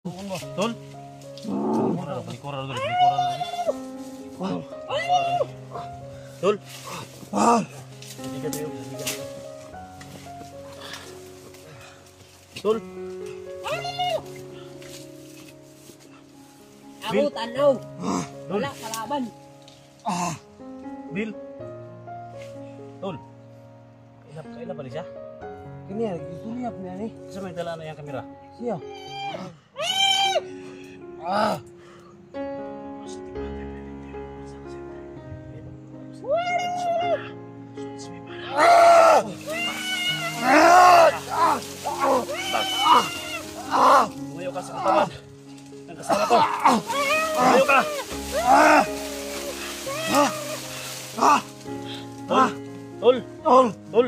Tol. Palikuran dulu. Tol. Tol. Ako tanaw. Wala kalaban. Bil. Tol. Kailan ba siya? Kini ya, suliyap niya ni. Sa may dala na yung kamera. Siya. Tumayo ka sa katawan. Ang kasama ko. Tumayo ka. Tol. Tol.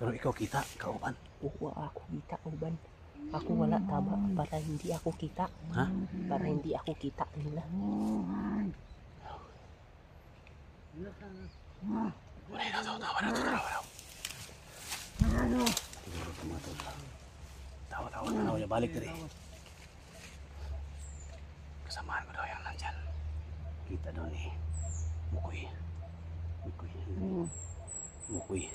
Pero ikaw kita, kauban. Oo, ako kita uban. Ako wala tama para hindi ako kita. Ha? Para hindi ako kita nila. Wala na daw, tawa na ito, tawa na. Siguro tumatol. Tawa na, balik diri. Kasamaan ko daw yung nandyan. Kita daw ni Mukoy. Mukoy.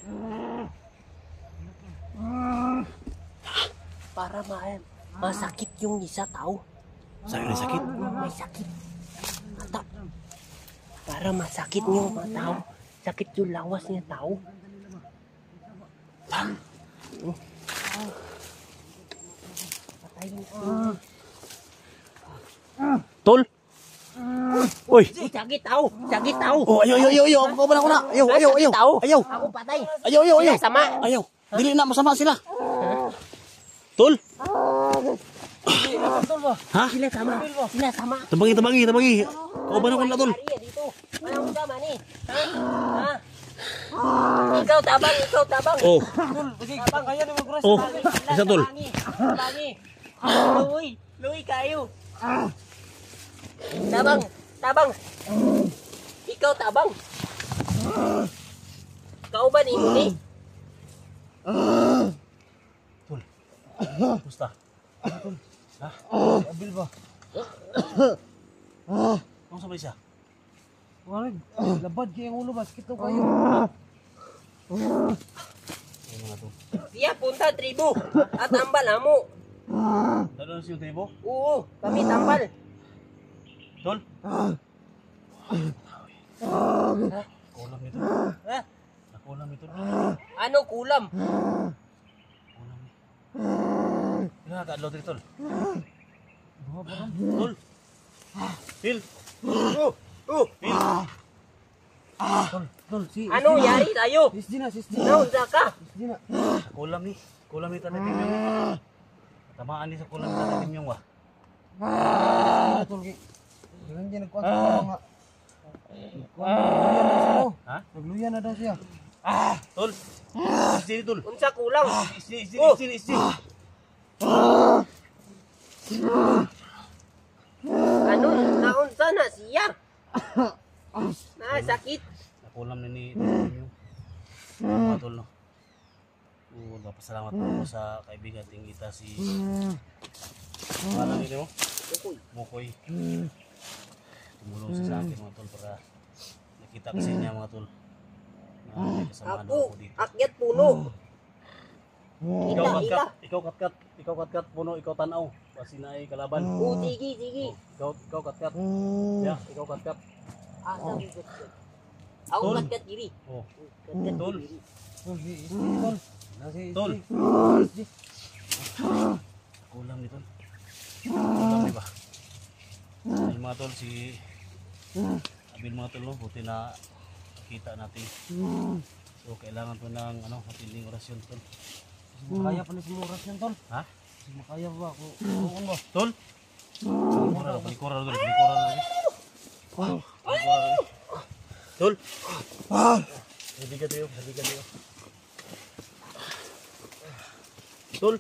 Para masakit yung isa tao. Sa'yo na sakit? May sakit. Mata. Para masakit yung mga tao. Sakit yung lawas niya tao. Patayin ko. Tol! Uy! Sakit tao! Sakit tao! Oh, ayaw! Ako na! Ayaw! Ako patay! Ayaw! Sila sama! Ayaw! Dili na, masama sila! Tol! Ha? Sila sama! Tabagi! Kauban ako na, Tol! Dito! Anong sama ni? Ha? Ikaw tabang! Oh! Tabang kaya ni magkuras. Oh! Isa, Tol! Bangi! Luwi kayo! Tabang! Ikaw tabang! Kau ba ni mo ni? Tol! Gusta? Ha? Abil ba? Anong sabay siya? Wala, labad kaya ang ulo ba? Sakit daw kayo. Ano nga to? Siya punta tribo at tambal amo. Dalo na siyong tribo? Oo, kami tambal. Tol? Kulam nito. Ha? Nakulam ito. Ano kulam? Kulam ni. Ano nga kaadlaw dito, Tol? Tol! Phil! Phil! Tol, si... Ano yari tayo? Sisdi na. Naunsa ka? Sisdi na. Kulam ni. Kulam ni Tatay Timyong. Tamaan ni sa kulam ni Tatay Timyong ba? Tol, ganyan dyan nagkuhan sa mga... Nagluyan na siya daw. Ha? Nagluyan na daw siya. Tol! Isdi, Tol! Unsa kulang? Isdi! Ano naunsa na siya? Sakit. Nakulam na ni Timyong. Mga Tol, no? Napasalamat po sa kaibigan ting kita si... Paano nila mo? Mukoy. Tumulong siya sa akin mga Tol para nakita kasi niya mga Tol. Na may kasama daw ako dito. Akyat puno. Ikaw katkat, puno, ikaw tanaw. Kasi na ay kalaban. Sige. Ikaw katkat. Yeah, ikaw katkat. Ako Tol. katkat diri. Oh, Katkat Tol. diri. Tol, si Isdi, Tol. Nasi Tol. Isdi. Kulam ni Tol. Kulam di ba? Ay mga Tol, si Abil mga Tol, no? Buti na kita natin. So kailangan po ng matinding orasyon Tol. Makaya pa ni sumuras yan, tol. Ha? Makaya ba ako? Oo mo. Tol? Palikura dulu. Tol? Sabi ka tayo. Tol?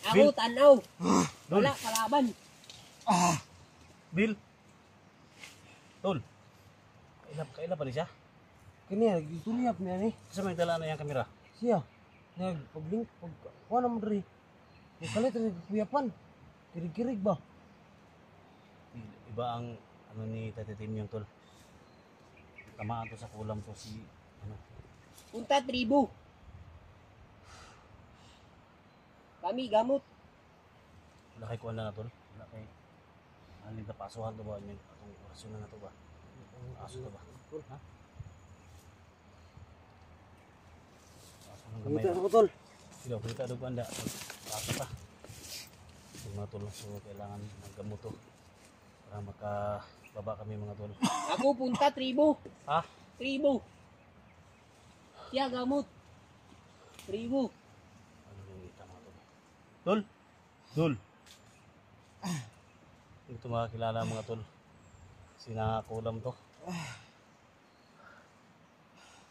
Ako tanaw. Wala kalaban. Bill? Tol? Kailan pa rin siya? Kanya, tuliyap niya ni. Kasi may dala na yung kamera. Siya. Pag-link, kuha naman rin. Kalit rin kuyapan. Kirig-kirig ba? Iba ang ano ni Tete Tim yung tol. Tamaan to sa kulam to si ano. Punta tribo. Kami gamot. Wala kay kuwan na tol. Wala kay alin ta pasuhan to ba niya atong orasyon na to ba? Aso to ba? Ha? Aso ng gamay. Kita ako, tol. Sila kita do anda. Aso pa. Mga tol so kailangan maggamot to para makababa kami mga tol. Ako punta tribo. Ha? Tribo. Siya gamot. Tribo. Ano yung kita mga tol? Tol? Tol? Ito makakilala mga tol. Sinakulam to.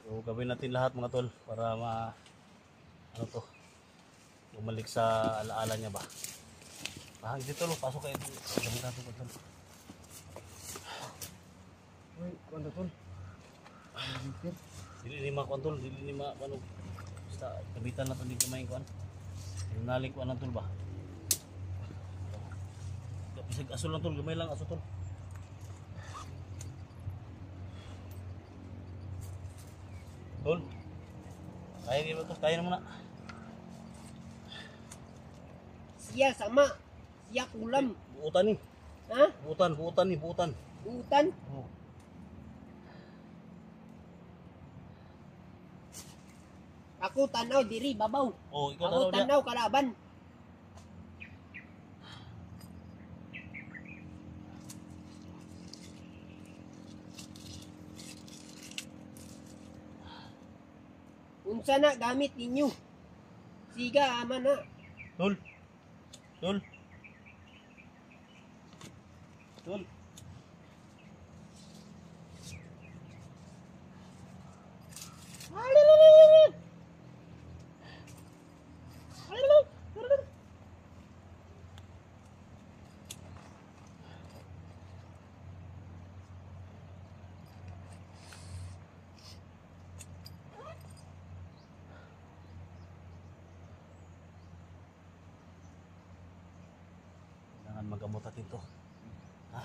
So gawin natin lahat mga tol para ano to bumalik sa alaala niya ba. Dito lo, pasok kayo. Gamit natin tol. Uy, kuwan na, tol. Dili ni makuan tol, dili ni ano basta kabitan na to di kumain kuan. Naling kuan tol ba. Bisag aso lang tol, gamay lang aso tol. Tol. Kaya di ba to? Kaya na muna. Siya sama. Siya kulam. Buutan ni. Ha? Buutan. Utan. Oh. Ako tanaw diri babaw. Oh, ikaw Ako tanaw dia. tanaw kalaban. Unsa na gamit ninyo? Siga ama na. Tol. Tol. Tol. Kailangan magamot natin to. Ha?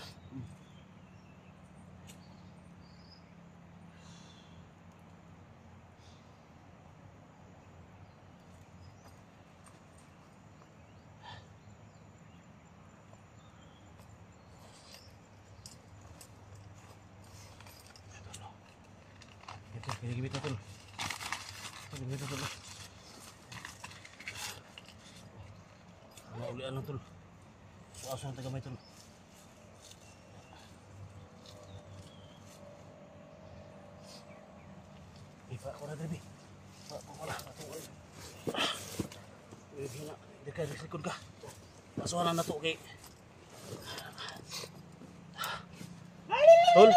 Ito, kinigibit na tol. Kinigibit na tol. Ano ulian na tol. Aso ng tagamay tol. Ipa ako na drebi. Ako na. Hina, deka likod ka. Pasuhan na to kay. Tol.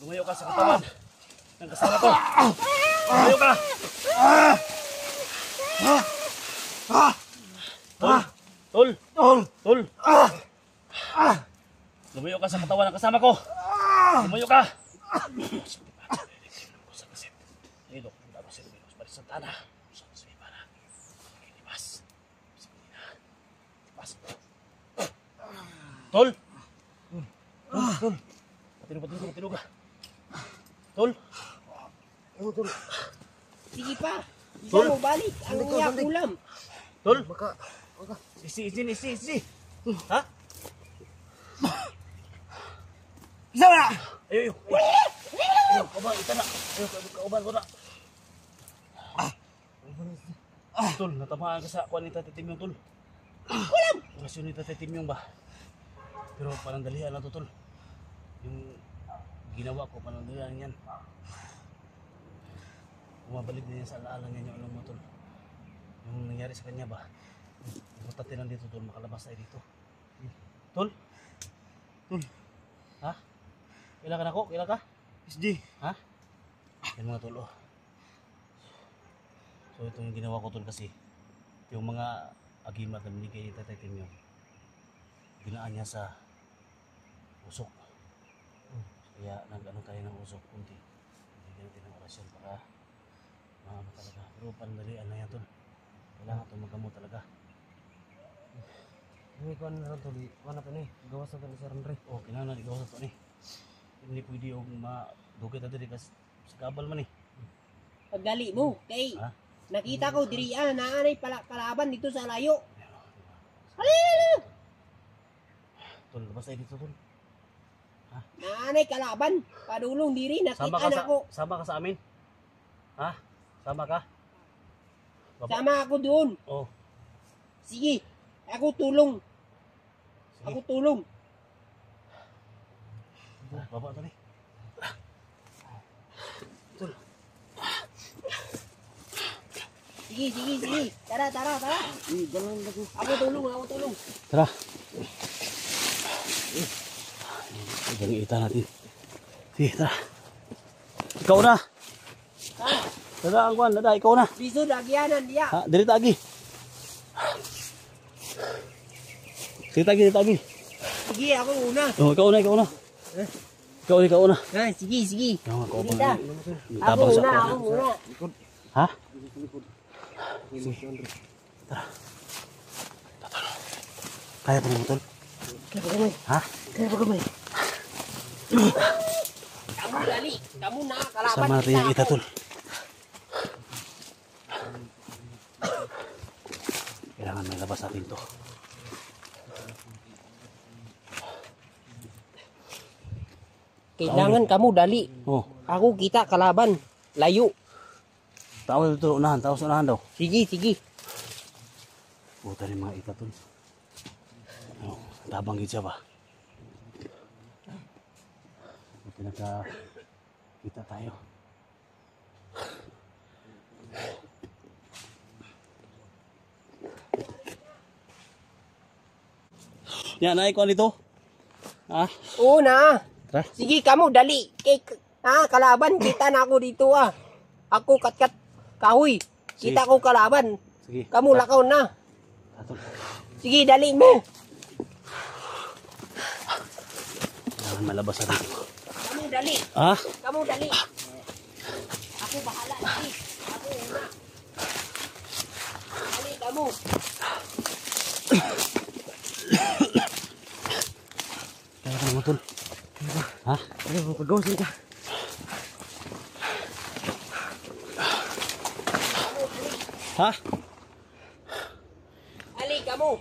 Lumayo ka sa katawan ng kasama to. Lumayo ka. Tol. Tol. Lumayo ka sa katawan ng kasama ko. Lumayo ka. Dito, dapat sila bilos para sa tana. Tol. Tol. Patino ka. Tol. Tol. Sige pa. Tol. Isa mo balik ang iya kulam. Tol. Maka. Isi. Ha? Isa na! Ayo. Kauban, ita na. Ayaw, kauban ko na. Tol, natamaan ka sa kuwan ni Tatay Timyong, tol. Orasyon ni Tatay Timyong ba? Pero panandalihan na to, tol. Yung ginawa ko, panandalihan yan. Bumabalik din yan sa alaala niya yung ano mo, tol. Yung nangyari sa kanya ba? Matatin lang dito, tol. Makalabas tayo dito. Tol? Tol? Ha? Kailan ka na ko? Kailan ka? SD. Ha? Yan mga tol, oh. So ito yung ginawa ko, tol, kasi yung mga agimat na binigay ni Tatay Timyong, ginaan niya sa usok. Kaya nag-ano tayo ng usok kunti. Bigyan natin ng orasyon para maano talaga. Pero panandalian na yan, tol. Kailangan ito magamot talaga. Hindi ko na tol. Wala pa ni. Gawas na ni Sir Andre. Oh, kailangan igawa sa ito ni. Hindi pwede yung madugay na diri kasi sa kabal man eh. Pagdali mo, kay Ha? nakita ko diri naanay kalaban dito sa layo. Tol, labas tayo dito, tol. Naanay kalaban, padulong diri Sama nakita ka na ko. sama ka sa amin? Ha? Sama ka? Baba. Sama ako doon. Oh, Sige, ako tulong. sige. Ako tulong. Baba to ni. Tol. Sige, sige, sige. Tara. Ako tulong. Tara. Galing ita natin. Sige, tara. Ikaw na. Ha? Tara, ang kwan. Dada, ikaw na. Biso lagyanan diya. Ha? Diri tagi. Diri tagi. Sige, ako una. Oh, ikaw na. Ikaw na. Sige. Ikaw nga, Sige ta. Ako tabang sa una, kwan. ako una. Ha? Kaya pa mo, tol? Ha? Kamu dali. Kamu na kalaban Sama natin yung ita, tol. Kailangan may labas natin to. Kailangan kamu dali. Oh, Ako kita kalaban. Layo. tawal dito, unahan. Tawas unahan daw. Sige. Puta rin mga ita, tol. Oh, tabang gid siya ba? Pinaka kita tayo. Yan, naikuan dito. Ha? Una. Tara. Sige, kamu dali. Kalaban kita na ako dito ah. Ako katkat kahoy. Kita ko kalaban. Sige. Kamu lakaw na. Atol. Sige, dali mo. Kailangan malabas natin. Kamu dali. Ha? Kamu dali. Ako bahala dali. Ako una. Dali kamu. Kaya ka naman, tol. Ha? Ayo, pagawas ka. Ha? Ali kamu.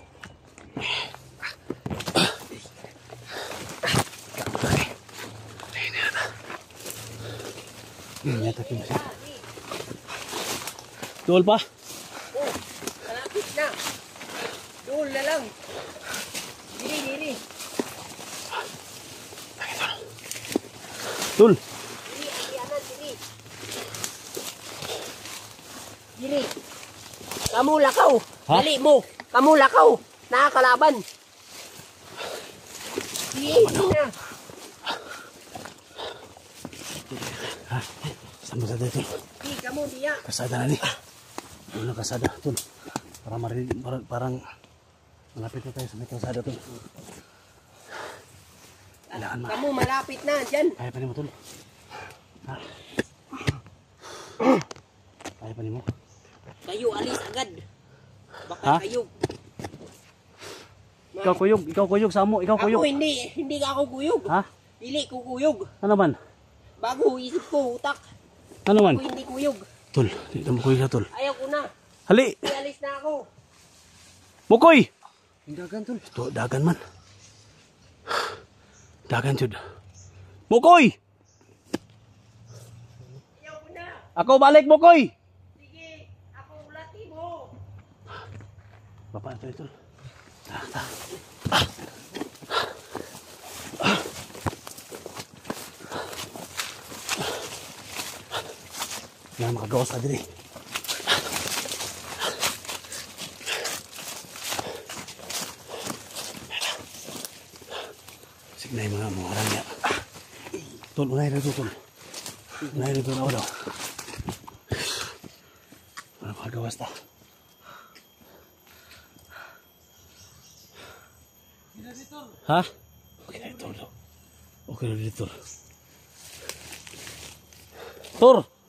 Nyata ko siya. Tuol pa? Oh, malapit na. Doon na lang. Diri. Tuol. Diri. Kamu lakaw. Ha? Dali mo. Kamu lakaw. Nakakalaban. Diri na. Ha? Saan mo sa dito? Di kamu diya. Kasada na ni. Ano kasada, tol? Para marinig, parang malapit na tayo sa may kasada, tol. Kailangan Kamu malapit na dyan. Kaya pa ni mo, tol? Ha? Kaya pa ni mo? Kayo alis agad. Baka Ha? kayo. Ikaw kuyog, samo, ikaw Ako kuyog. hindi ka ako kuyog. Ha? Dili ko kuyog. Ano man? Bago isip ko utak. Ano man? Ako hindi kuyog. Tol, dito mo kuyog ka, tol. Ayaw ko na. Hali! Alis na ako. Mukoy! Dagan tol. Ito, dagan man. Dagan, jud. Mukoy! Ako balik mo, Koy. Sige, ako ulati mo. Bapak ito. Yan, makagawas ka din eh. Sige na yung mga harang niya. Tol, unahin na ito, tol. Unahin na ito na daw. Para makagawas ta. Ha? Okay na ito, tol. Okay na dito. Tur!